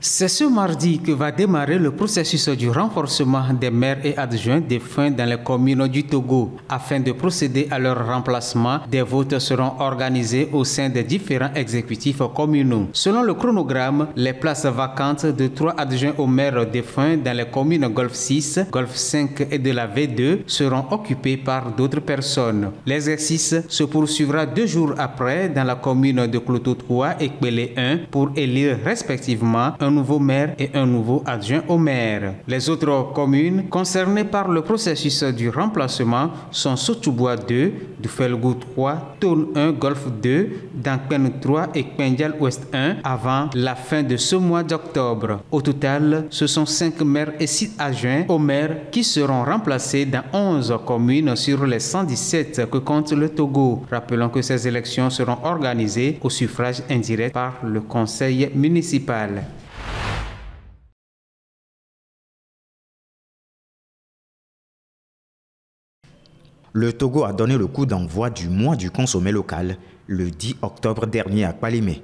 C'est ce mardi que va démarrer le processus du renforcement des maires et adjoints défunts dans les communes du Togo. Afin de procéder à leur remplacement, des votes seront organisés au sein des différents exécutifs communaux. Selon le chronogramme, les places vacantes de 3 adjoints aux maires défunts dans les communes Golfe 6, Golfe 5 et de la V2 seront occupées par d'autres personnes. L'exercice se poursuivra 2 jours après dans la commune de Kloto 3 et Kpele 1 pour élire respectivement un nouveau maire et un nouveau adjoint au maire. Les autres communes concernées par le processus du remplacement sont Sotubois 2, Dufelgou 3, Tone 1, Golfe 2, Dankpen 3 et Kpendial Ouest 1 avant la fin de ce mois d'octobre. Au total, ce sont 5 maires et 6 adjoints au maire qui seront remplacés dans 11 communes sur les 117 que compte le Togo. Rappelons que ces élections seront organisées au suffrage indirect par le conseil municipal. Le Togo a donné le coup d'envoi du mois du consommé local le 10 octobre dernier à Kpalimé.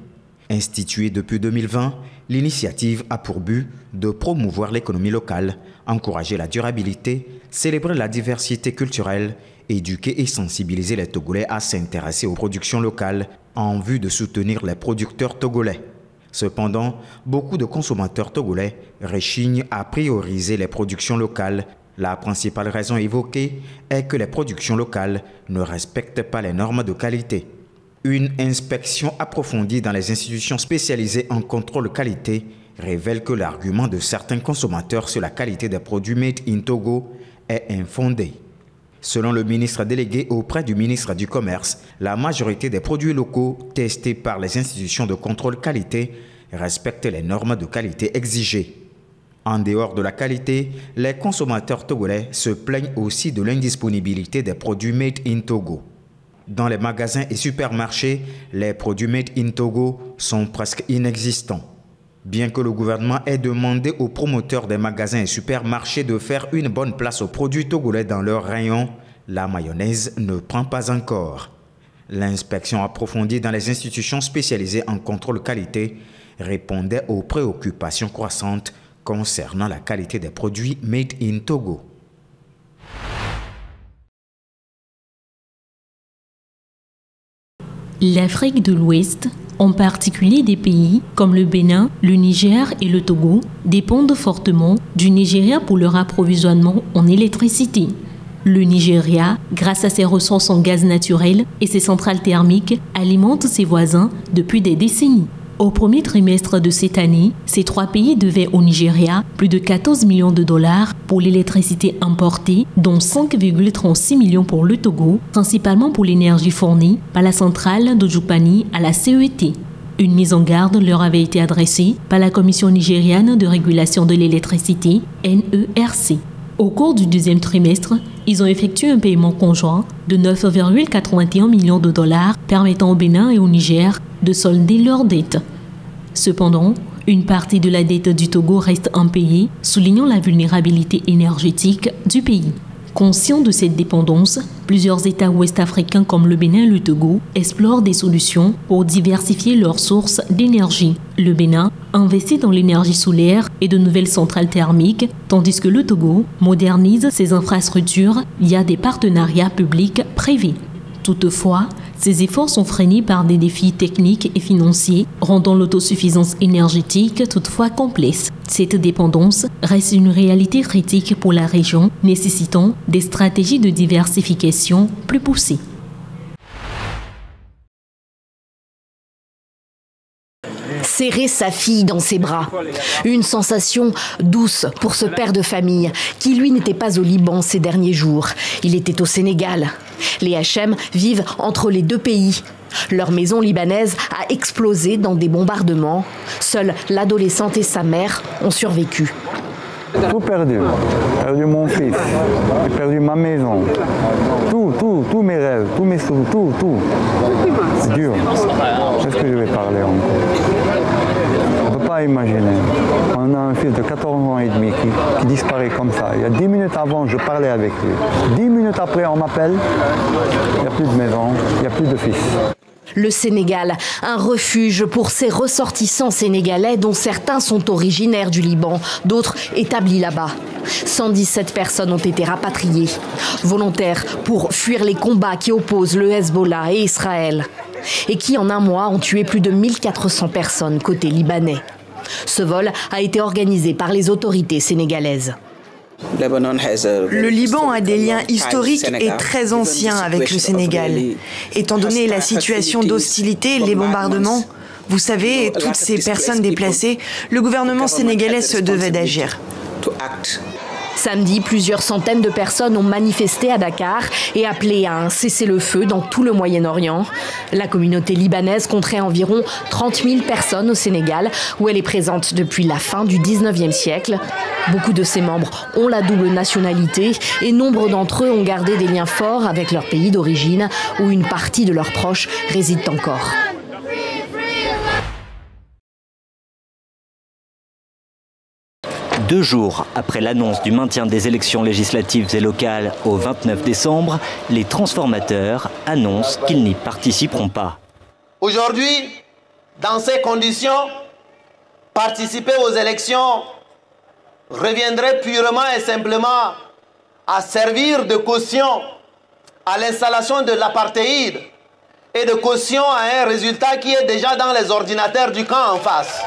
Instituée depuis 2020, l'initiative a pour but de promouvoir l'économie locale, encourager la durabilité, célébrer la diversité culturelle, éduquer et sensibiliser les Togolais à s'intéresser aux productions locales en vue de soutenir les producteurs togolais. Cependant, beaucoup de consommateurs togolais rechignent à prioriser les productions locales. La principale raison évoquée est que les productions locales ne respectent pas les normes de qualité. Une inspection approfondie dans les institutions spécialisées en contrôle qualité révèle que l'argument de certains consommateurs sur la qualité des produits made in Togo est infondé. Selon le ministre délégué auprès du ministre du Commerce, la majorité des produits locaux testés par les institutions de contrôle qualité respectent les normes de qualité exigées. En dehors de la qualité, les consommateurs togolais se plaignent aussi de l'indisponibilité des produits made in Togo. Dans les magasins et supermarchés, les produits made in Togo sont presque inexistants. Bien que le gouvernement ait demandé aux promoteurs des magasins et supermarchés de faire une bonne place aux produits togolais dans leurs rayons, la mayonnaise ne prend pas encore. L'inspection approfondie dans les institutions spécialisées en contrôle qualité répondait aux préoccupations croissantes concernant la qualité des produits made in Togo. L'Afrique de l'Ouest, en particulier des pays comme le Bénin, le Niger et le Togo, dépendent fortement du Nigeria pour leur approvisionnement en électricité. Le Nigeria, grâce à ses ressources en gaz naturel et ses centrales thermiques, alimente ses voisins depuis des décennies. Au premier trimestre de cette année, ces 3 pays devaient au Nigeria plus de 14 millions de dollars pour l'électricité importée, dont 5,36 millions pour le Togo, principalement pour l'énergie fournie par la centrale d'Ojupani à la CET. Une mise en garde leur avait été adressée par la Commission nigériane de régulation de l'électricité, NERC. Au cours du deuxième trimestre, ils ont effectué un paiement conjoint de 9,81 millions de dollars permettant au Bénin et au Niger de solder leurs dettes. Cependant, une partie de la dette du Togo reste impayée, soulignant la vulnérabilité énergétique du pays. Conscients de cette dépendance, plusieurs États ouest-africains comme le Bénin et le Togo explorent des solutions pour diversifier leurs sources d'énergie. Le Bénin investit dans l'énergie solaire et de nouvelles centrales thermiques, tandis que le Togo modernise ses infrastructures via des partenariats publics-privés. Toutefois, ces efforts sont freinés par des défis techniques et financiers, rendant l'autosuffisance énergétique toutefois complexe. Cette dépendance reste une réalité critique pour la région, nécessitant des stratégies de diversification plus poussées. Serrer sa fille dans ses bras. Une sensation douce pour ce père de famille qui, lui, n'était pas au Liban ces derniers jours. Il était au Sénégal. Les Hachem vivent entre les 2 pays. Leur maison libanaise a explosé dans des bombardements. Seuls l'adolescente et sa mère ont survécu. Tout perdu. J'ai perdu mon fils, j'ai perdu ma maison, tous mes rêves, tous mes souvenirs, tout. C'est dur. Qu'est-ce que je vais parler encore? On ne peut pas imaginer. On a un fils de 14 ans et demi qui disparaît comme ça. Il y a 10 minutes avant, je parlais avec lui. 10 minutes après, on m'appelle. Il n'y a plus de maison, il n'y a plus de fils. Le Sénégal, un refuge pour ces ressortissants sénégalais dont certains sont originaires du Liban, d'autres établis là-bas. 117 personnes ont été rapatriées, volontaires pour fuir les combats qui opposent le Hezbollah et Israël, et qui en un mois ont tué plus de 1400 personnes côté libanais. Ce vol a été organisé par les autorités sénégalaises. Le Liban a des liens historiques et très anciens avec le Sénégal. Étant donné la situation d'hostilité, les bombardements, vous savez, toutes ces personnes déplacées, le gouvernement sénégalais se devait d'agir. Samedi, plusieurs centaines de personnes ont manifesté à Dakar et appelé à un cessez-le-feu dans tout le Moyen-Orient. La communauté libanaise compterait environ 30 000 personnes au Sénégal, où elle est présente depuis la fin du 19e siècle. Beaucoup de ses membres ont la double nationalité et nombre d'entre eux ont gardé des liens forts avec leur pays d'origine, où une partie de leurs proches réside encore. Deux jours après l'annonce du maintien des élections législatives et locales au 29 décembre, les transformateurs annoncent qu'ils n'y participeront pas. Aujourd'hui, dans ces conditions, participer aux élections reviendrait purement et simplement à servir de caution à l'installation de l'apartheid et de caution à un résultat qui est déjà dans les ordinateurs du camp en face.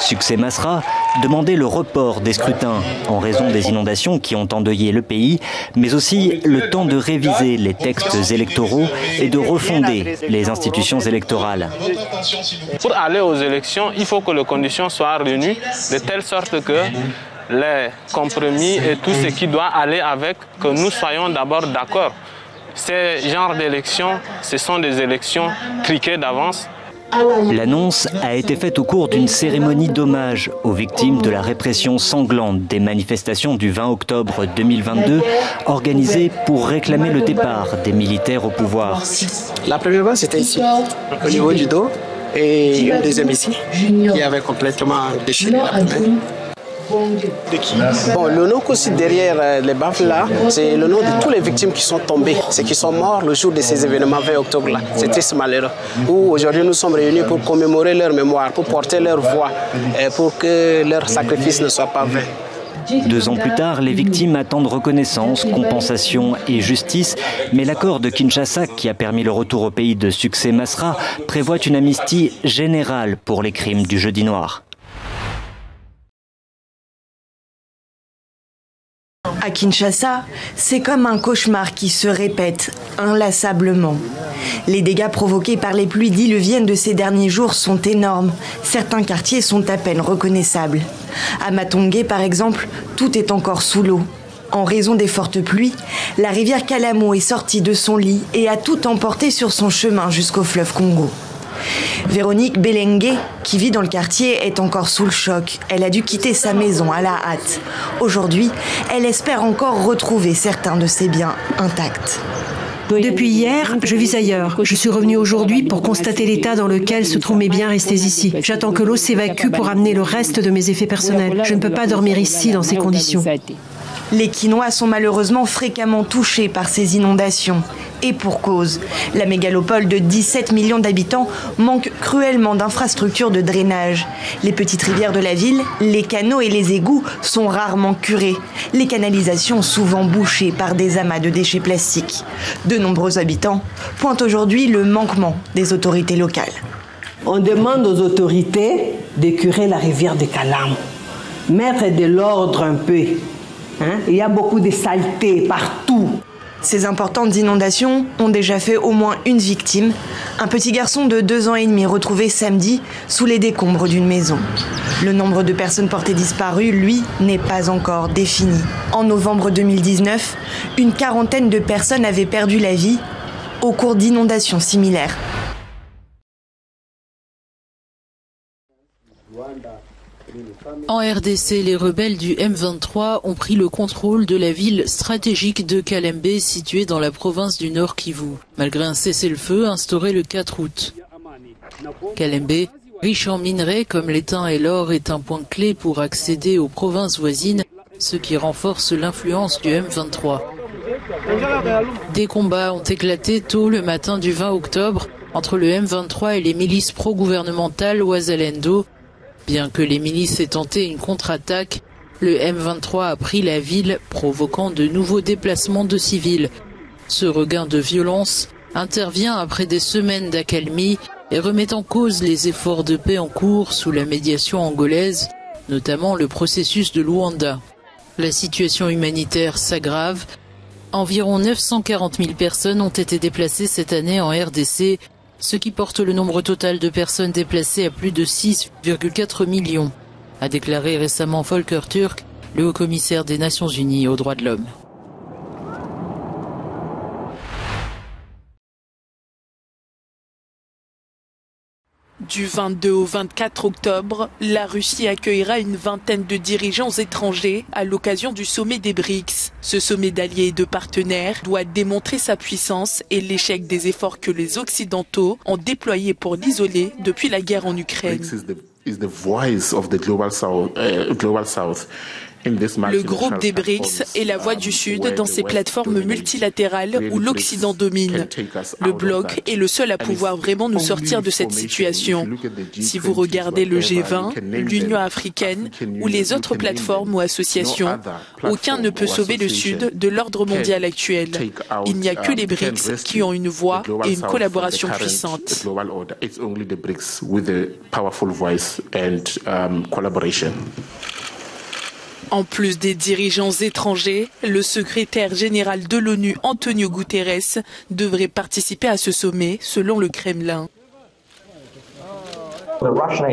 Succès Masra demandait le report des scrutins en raison des inondations qui ont endeuillé le pays, mais aussi le temps de réviser les textes électoraux et de refonder les institutions électorales. Pour aller aux élections, il faut que les conditions soient réunies de telle sorte que les compromis et tout ce qui doit aller avec, que nous soyons d'abord d'accord. Ces genres d'élections, ce sont des élections truquées d'avance. L'annonce a été faite au cours d'une cérémonie d'hommage aux victimes de la répression sanglante des manifestations du 20 octobre 2022, organisée pour réclamer le départ des militaires au pouvoir. La première fois, c'était ici, au niveau du dos, et une deuxième ici, qui avait complètement déchiré la main. Bon, le nom aussi derrière les baffes là, c'est le nom de toutes les victimes qui sont tombées, ceux qui sont morts le jour de ces événements 20 octobre là. C'est triste malheureux. Où aujourd'hui nous sommes réunis pour commémorer leur mémoire, pour porter leur voix, et pour que leur sacrifice ne soit pas vain. 2 ans plus tard, les victimes attendent reconnaissance, compensation et justice, mais l'accord de Kinshasa, qui a permis le retour au pays de Succès Masra, prévoit une amnistie générale pour les crimes du jeudi noir. À Kinshasa, c'est comme un cauchemar qui se répète inlassablement. Les dégâts provoqués par les pluies diluviennes de ces derniers jours sont énormes. Certains quartiers sont à peine reconnaissables. À Matongé, par exemple, tout est encore sous l'eau. En raison des fortes pluies, la rivière Kalamo est sortie de son lit et a tout emporté sur son chemin jusqu'au fleuve Congo. Véronique Belengue, qui vit dans le quartier, est encore sous le choc. Elle a dû quitter sa maison à la hâte. Aujourd'hui, elle espère encore retrouver certains de ses biens intacts. Depuis hier, je vis ailleurs. Je suis revenue aujourd'hui pour constater l'état dans lequel se trouvent mes biens restés ici. J'attends que l'eau s'évacue pour amener le reste de mes effets personnels. Je ne peux pas dormir ici dans ces conditions. Les Kinois sont malheureusement fréquemment touchés par ces inondations. Et pour cause, la mégalopole de 17 millions d'habitants manque cruellement d'infrastructures de drainage. Les petites rivières de la ville, les canaux et les égouts sont rarement curés. Les canalisations souvent bouchées par des amas de déchets plastiques. De nombreux habitants pointent aujourd'hui le manquement des autorités locales. On demande aux autorités de curer la rivière de Kalamo, mettre de l'ordre un peu. Il y a beaucoup de saleté partout. Ces importantes inondations ont déjà fait au moins une victime, un petit garçon de 2 ans et demi retrouvé samedi sous les décombres d'une maison. Le nombre de personnes portées disparues, lui, n'est pas encore défini. En novembre 2019, une quarantaine de personnes avaient perdu la vie au cours d'inondations similaires. En RDC, les rebelles du M23 ont pris le contrôle de la ville stratégique de Kalembe, située dans la province du Nord Kivu, malgré un cessez-le-feu instauré le 4 août. Kalembe, riche en minerais comme l'étain et l'or, est un point clé pour accéder aux provinces voisines, ce qui renforce l'influence du M23. Des combats ont éclaté tôt le matin du 20 octobre entre le M23 et les milices pro-gouvernementales Ouazalendo. Bien que les milices aient tenté une contre-attaque, le M23 a pris la ville, provoquant de nouveaux déplacements de civils. Ce regain de violence intervient après des semaines d'accalmie et remet en cause les efforts de paix en cours sous la médiation angolaise, notamment le processus de Luanda. La situation humanitaire s'aggrave. Environ 940 000 personnes ont été déplacées cette année en RDC, ce qui porte le nombre total de personnes déplacées à plus de 6,4 millions, a déclaré récemment Volker Türk, le haut-commissaire des Nations Unies aux droits de l'homme. Du 22 au 24 octobre, la Russie accueillera une vingtaine de dirigeants étrangers à l'occasion du sommet des BRICS. Ce sommet d'alliés et de partenaires doit démontrer sa puissance et l'échec des efforts que les Occidentaux ont déployés pour l'isoler depuis la guerre en Ukraine. Le groupe des BRICS est la voix du Sud dans ces plateformes multilatérales où l'Occident domine. Le bloc est le seul à pouvoir vraiment nous sortir de cette situation. Si vous regardez le G20, l'Union africaine ou les autres plateformes ou associations, aucun ne peut sauver le Sud de l'ordre mondial actuel. Il n'y a que les BRICS qui ont une voix et une collaboration puissante. En plus des dirigeants étrangers, le secrétaire général de l'ONU, Antonio Guterres, devrait participer à ce sommet, selon le Kremlin.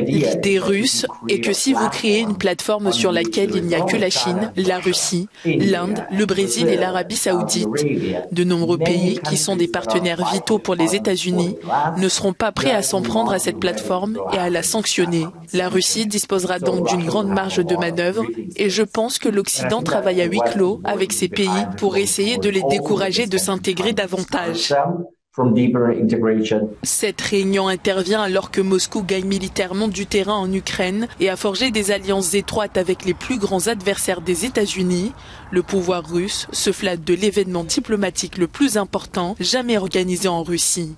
L'idée russe est que si vous créez une plateforme sur laquelle il n'y a que la Chine, la Russie, l'Inde, le Brésil et l'Arabie saoudite, de nombreux pays qui sont des partenaires vitaux pour les États-Unis ne seront pas prêts à s'en prendre à cette plateforme et à la sanctionner. La Russie disposera donc d'une grande marge de manœuvre et je pense que l'Occident travaille à huis clos avec ces pays pour essayer de les décourager de s'intégrer davantage. Cette réunion intervient alors que Moscou gagne militairement du terrain en Ukraine et a forgé des alliances étroites avec les plus grands adversaires des États-Unis. Le pouvoir russe se flatte de l'événement diplomatique le plus important jamais organisé en Russie.